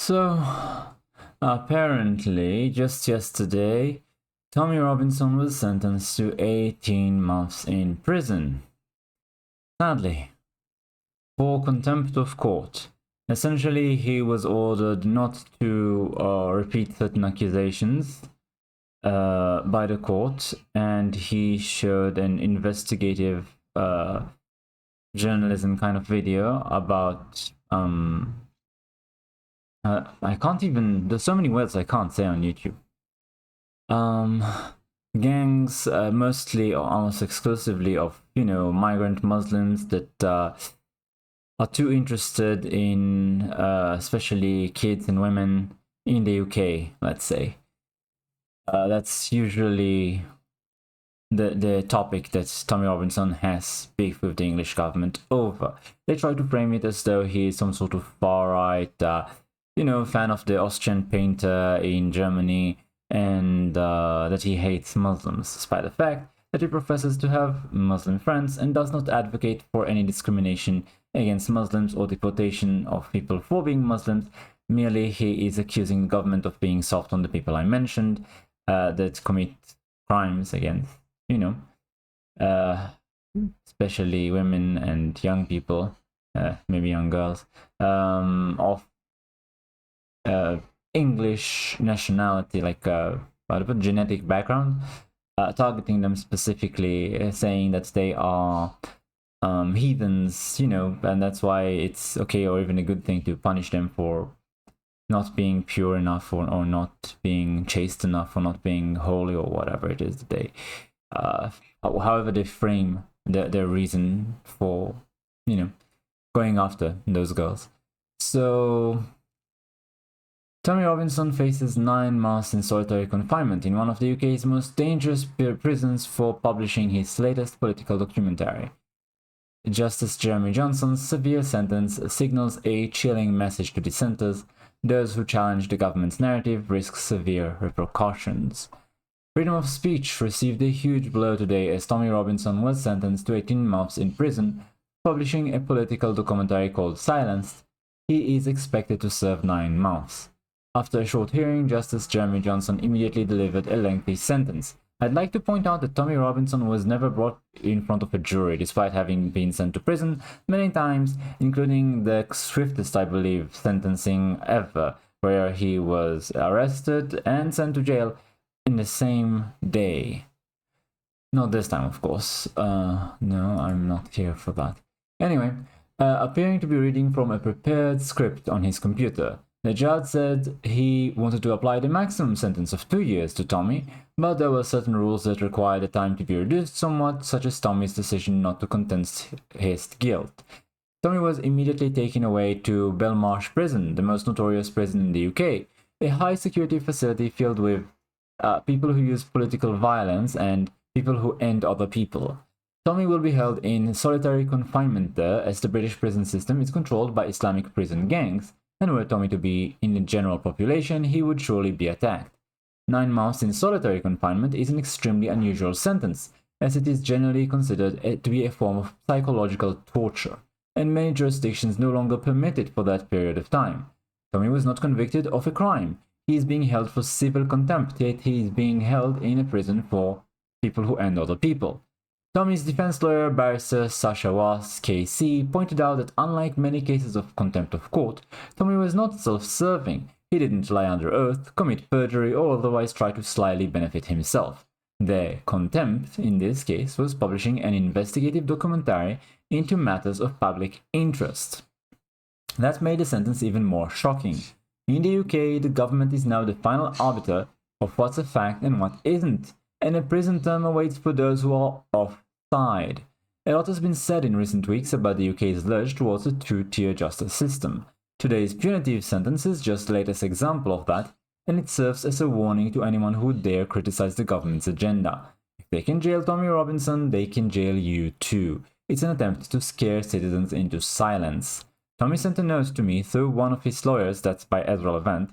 So, apparently, just yesterday, Tommy Robinson was sentenced to 18 months in prison. Sadly, for contempt of court. Essentially, he was ordered not to repeat certain accusations by the court, and he showed an investigative journalism kind of video about I can't even. There's so many words I can't say on YouTube. Gangs, mostly or almost exclusively of migrant Muslims that are too interested in, especially kids and women in the UK. Let's say that's usually the topic that Tommy Robinson has beef with the English government over. They try to frame it as though he is some sort of far right, fan of the Austrian painter in Germany, and that he hates Muslims, despite the fact that he professes to have Muslim friends and does not advocate for any discrimination against Muslims or deportation of people for being Muslims. Merely, he is accusing the government of being soft on the people I mentioned that commit crimes against, especially women and young people, maybe young girls, of English nationality, like genetic background, targeting them specifically, saying that they are heathens, and that's why it's okay or even a good thing to punish them for not being pure enough or not being chaste enough or not being holy or whatever it is that they, however they frame their reason for, going after those girls. So Tommy Robinson faces 9 months in solitary confinement in one of the UK's most dangerous prisons for publishing his latest political documentary. Justice Jeremy Johnson's severe sentence signals a chilling message to dissenters. Those who challenge the government's narrative risk severe repercussions. Freedom of speech received a huge blow today as Tommy Robinson was sentenced to 18 months in prison, publishing a political documentary called Silenced. He is expected to serve 9 months. After a short hearing, Justice Jeremy Johnson immediately delivered a lengthy sentence. I'd like to point out that Tommy Robinson was never brought in front of a jury, despite having been sent to prison many times, including the swiftest, I believe, sentencing ever, where he was arrested and sent to jail in the same day. Not this time, of course. No, I'm not here for that. Anyway, appearing to be reading from a prepared script on his computer, the judge said he wanted to apply the maximum sentence of 2 years to Tommy, but there were certain rules that required the time to be reduced somewhat, such as Tommy's decision not to contest his guilt. Tommy was immediately taken away to Belmarsh Prison, the most notorious prison in the UK, a high-security facility filled with people who use political violence and people who end other people. Tommy will be held in solitary confinement there, as the British prison system is controlled by Islamic prison gangs, and were Tommy to be in the general population, he would surely be attacked. 9 months in solitary confinement is an extremely unusual sentence, as it is generally considered to be a form of psychological torture, and many jurisdictions no longer permit it for that period of time. Tommy was not convicted of a crime. He is being held for civil contempt, yet he is being held in a prison for people who end other people. Tommy's defense lawyer, barrister Sasha Wass, KC, pointed out that unlike many cases of contempt of court, Tommy was not self-serving. He didn't lie under oath, commit perjury, or otherwise try to slyly benefit himself. The contempt, in this case, was publishing an investigative documentary into matters of public interest. That made the sentence even more shocking. In the UK, the government is now the final arbiter of what's a fact and what isn't, and a prison term awaits for those who are offside. A lot has been said in recent weeks about the UK's lurch towards a two-tier justice system. Today's punitive sentence is just the latest example of that, and it serves as a warning to anyone who dare criticize the government's agenda. If they can jail Tommy Robinson, they can jail you too. It's an attempt to scare citizens into silence. Tommy sent a note to me through one of his lawyers, that's by Ezra Levant,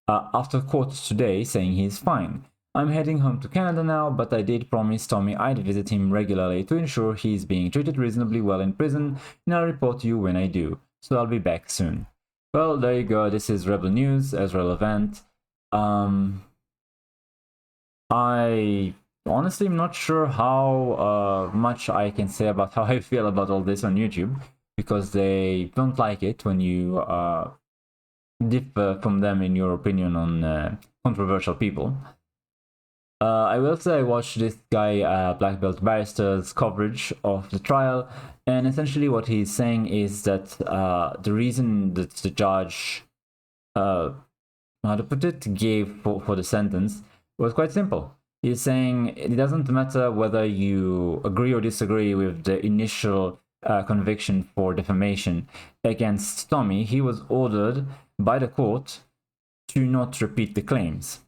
after court today, saying he is fine. I'm heading home to Canada now, but I did promise Tommy I'd visit him regularly to ensure he's being treated reasonably well in prison, and I'll report to you when I do, so I'll be back soon. Well, there you go. This is Rebel News as relevant. I honestly am not sure how much I can say about how I feel about all this on YouTube, because they don't like it when you differ from them in your opinion on controversial people. I will say I watched this guy, Black Belt Barrister's coverage of the trial, and essentially what he's saying is that the reason that the judge, how to put it, gave for the sentence was quite simple. He's saying it doesn't matter whether you agree or disagree with the initial conviction for defamation against Tommy. He was ordered by the court to not repeat the claims.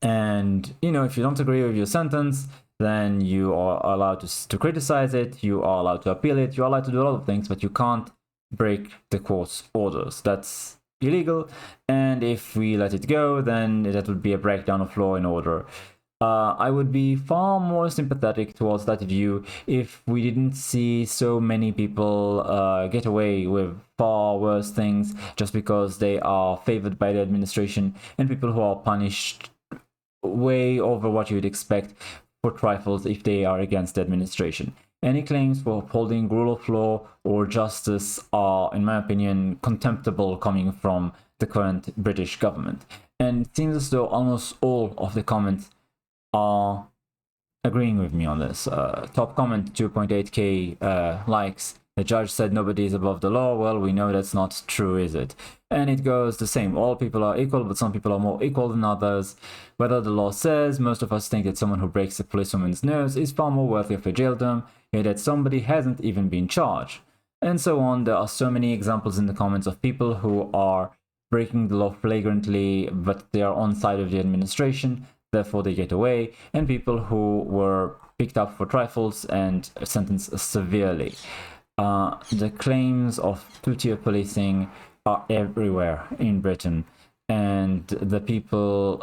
And, you know, if you don't agree with your sentence, then you are allowed to criticize it, you are allowed to appeal it, you're allowed to do a lot of things, but you can't break the court's orders. That's illegal, and if we let it go, then that would be a breakdown of law and order. I would be far more sympathetic towards that view if we didn't see so many people get away with far worse things just because they are favored by the administration, and people who are punished way over what you would expect for trifles if they are against the administration. Any claims for upholding rule of law or justice are, in my opinion, contemptible coming from the current British government. And it seems as though almost all of the comments are agreeing with me on this. Top comment, 2.8k likes. The judge said nobody is above the law. Well, we know that's not true, is it? And it goes the same. All people are equal, but some people are more equal than others. Whether the law says, most of us think that someone who breaks a policewoman's nose is far more worthy of a jail term, yet that somebody hasn't even been charged. And so on. There are so many examples in the comments of people who are breaking the law flagrantly, but they are on side of the administration, therefore they get away, and people who were picked up for trifles and sentenced severely. The claims of two-tier policing are everywhere in Britain, and the people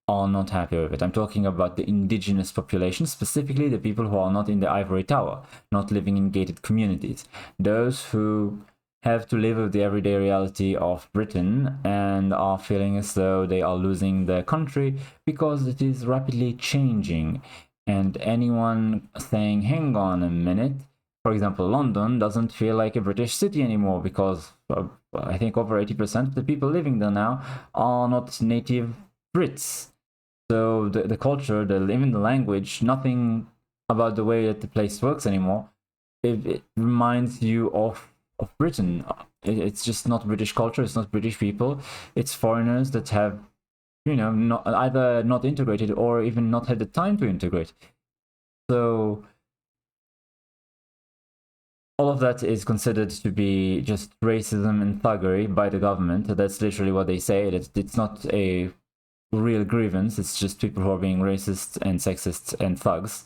are not happy with it. I'm talking about the indigenous population, specifically the people who are not in the ivory tower, not living in gated communities. Those who have to live with the everyday reality of Britain and are feeling as though they are losing their country because it is rapidly changing. And anyone saying, hang on a minute, for example, London doesn't feel like a British city anymore because I think over 80% of the people living there now are not native Brits. So the culture, even the language, nothing about the way that the place works anymore. It reminds you of Britain. It's just not British culture. It's not British people. It's foreigners that have, you know, either not integrated or even not had the time to integrate. So all of that is considered to be just racism and thuggery by the government. That's literally what they say. It's not a real grievance. It's just people who are being racist and sexist and thugs,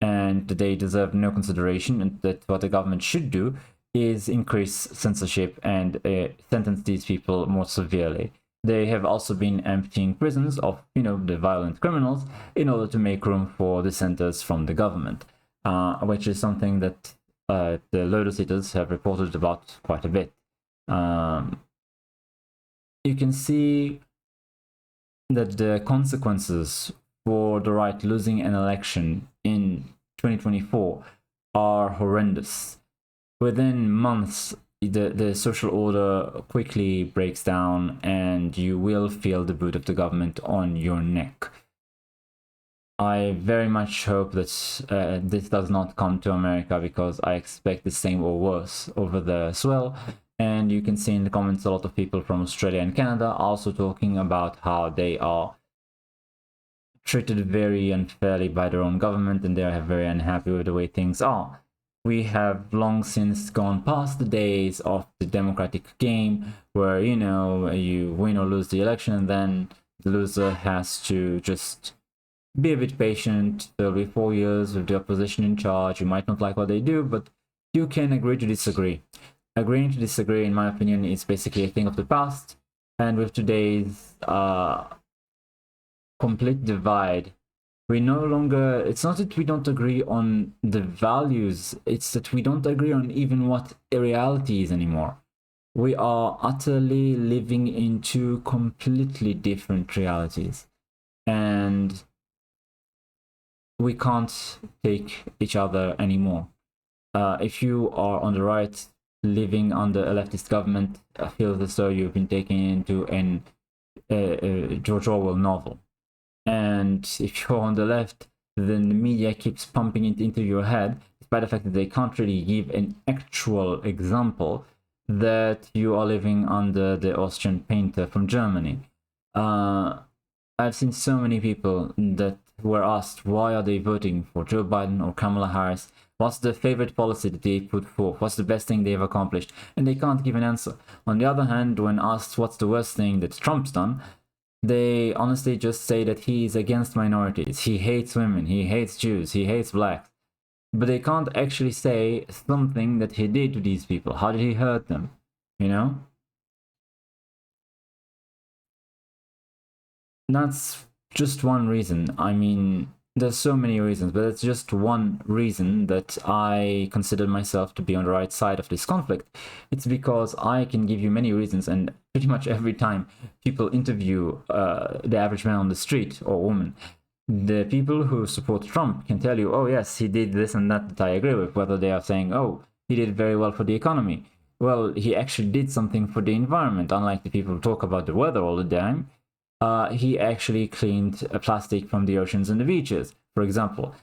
and they deserve no consideration. And that what the government should do is increase censorship and sentence these people more severely. They have also been emptying prisons of, you know, the violent criminals in order to make room for dissenters from the government, which is something that the Lotus Eaters have reported about quite a bit. You can see that the consequences for the right losing an election in 2024 are horrendous. Within months, the social order quickly breaks down and you will feel the boot of the government on your neck. I very much hope that this does not come to America, because I expect the same or worse over there as well. And you can see in the comments a lot of people from Australia and Canada also talking about how they are treated very unfairly by their own government and they are very unhappy with the way things are. We have long since gone past the days of the democratic game where, you know, you win or lose the election and then the loser has to just be a bit patient. There'll be 4 years with the opposition in charge. You might not like what they do, but you can agree to disagree. Agreeing to disagree, in my opinion, is basically a thing of the past. And with today's complete divide, we no longer, it's not that we don't agree on the values, it's that we don't agree on even what reality is anymore. we are utterly living in two completely different realities, and we can't take each other anymore. If you are on the right, living under a leftist government, feels as though you've been taken into a George Orwell novel. And if you're on the left, then the media keeps pumping it into your head, despite the fact that they can't really give an actual example, that you are living under the Austrian painter from Germany. I've seen so many people that were asked why are they voting for Joe Biden or Kamala Harris, what's the favorite policy that they put forth, what's the best thing they've accomplished, and they can't give an answer. On the other hand, when asked what's the worst thing that Trump's done, they honestly just say that he's against minorities, he hates women, he hates Jews, he hates blacks. But they can't actually say something that he did to these people. How did he hurt them? You know? That's just one reason. I mean, there's so many reasons, but it's just one reason that I consider myself to be on the right side of this conflict. It's because I can give you many reasons, and pretty much every time people interview the average man on the street or woman, the people who support Trump can tell you, oh yes, he did this and that I agree with, whether they are saying, oh, he did very well for the economy. Well, he actually did something for the environment, unlike the people who talk about the weather all the time. He actually cleaned plastic from the oceans and the beaches, for example,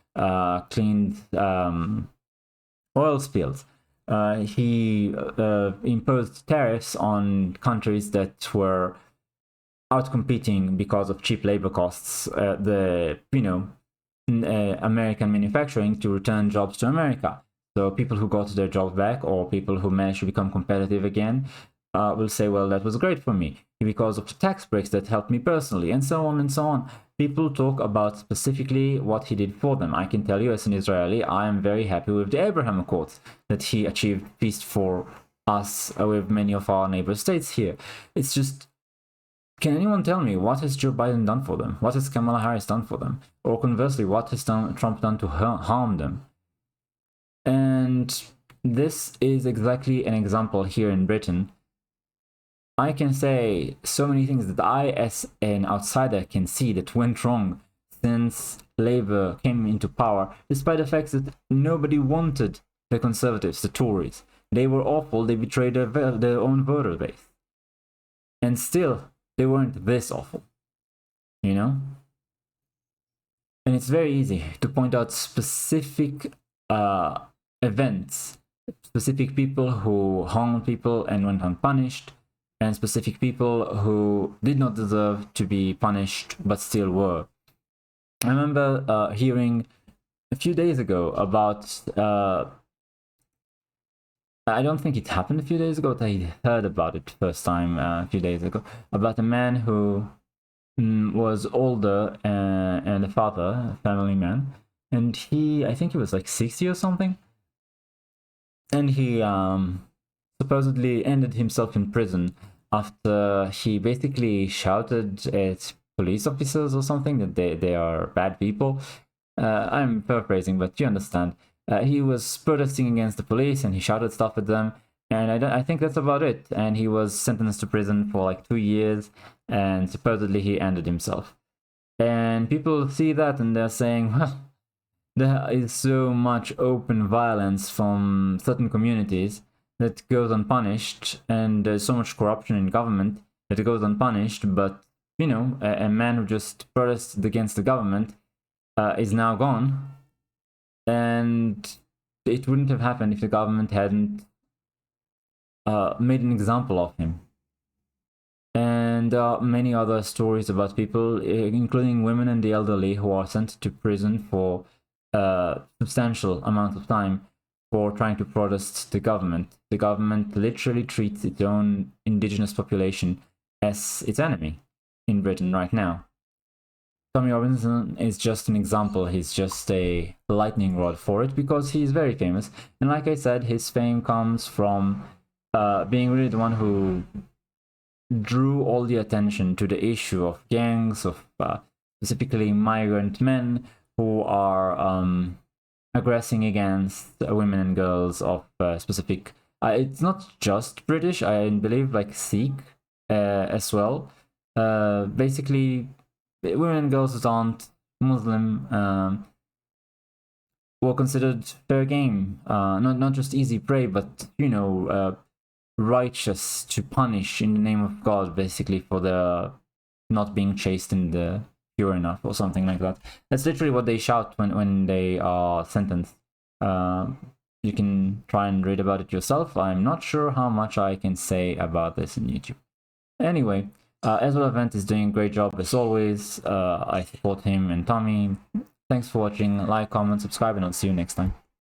cleaned oil spills. He imposed tariffs on countries that were outcompeting because of cheap labor costs, American manufacturing to return jobs to America. So people who got their jobs back, or people who managed to become competitive again, will say, well, that was great for me because of the tax breaks that helped me personally, and so on and so on. People talk about specifically what he did for them. I can tell you, as an Israeli, I am very happy with the Abraham Accords, that he achieved peace for us with many of our neighbor states here. It's just, can anyone tell me what has Joe Biden done for them? What has Kamala Harris done for them? Or conversely, what has Trump done to harm them? And this is exactly an example here in Britain. I can say so many things that I, as an outsider, can see that went wrong since Labour came into power, despite the fact that nobody wanted the Conservatives, the Tories. They were awful, they betrayed their own voter base. And still, they weren't this awful, you know? And it's very easy to point out specific events, specific people who harmed people and went unpunished, and specific people who did not deserve to be punished but still were. I remember hearing a few days ago about, I don't think it happened a few days ago, but I heard about it first time a few days ago, about a man who was older and a father, a family man, and I think he was like 60 or something, and he supposedly ended himself in prison after he basically shouted at police officers or something that they are bad people. I'm paraphrasing, but you understand. He was protesting against the police and he shouted stuff at them, and I think that's about it. And he was sentenced to prison for like 2 years, and supposedly he ended himself. And people see that and they're saying, well, there is so much open violence from certain communities that goes unpunished, and there's so much corruption in government that goes unpunished, but, you know, a man who just protested against the government is now gone, and it wouldn't have happened if the government hadn't made an example of him. And there are many other stories about people, including women and the elderly, who are sent to prison for a substantial amount of time for trying to protest the government. The government literally treats its own indigenous population as its enemy in Britain right now. Tommy Robinson is just an example. He's just a lightning rod for it because he's very famous. And like I said, his fame comes from being really the one who drew all the attention to the issue of gangs, of specifically migrant men who are aggressing against women and girls of specific It's not just British. I believe like Sikh as well. Basically, women and girls that aren't Muslim were considered fair game. Not just easy prey, but righteous to punish in the name of God, basically for the not being chastened pure enough or something like that. That's literally what they shout when they are sentenced. You can try and read about it yourself. I'm not sure how much I can say about this in YouTube. Anyway, Ezra Event is doing a great job as always. I support him and Tommy. Thanks for watching. Like, comment, subscribe, and I'll see you next time.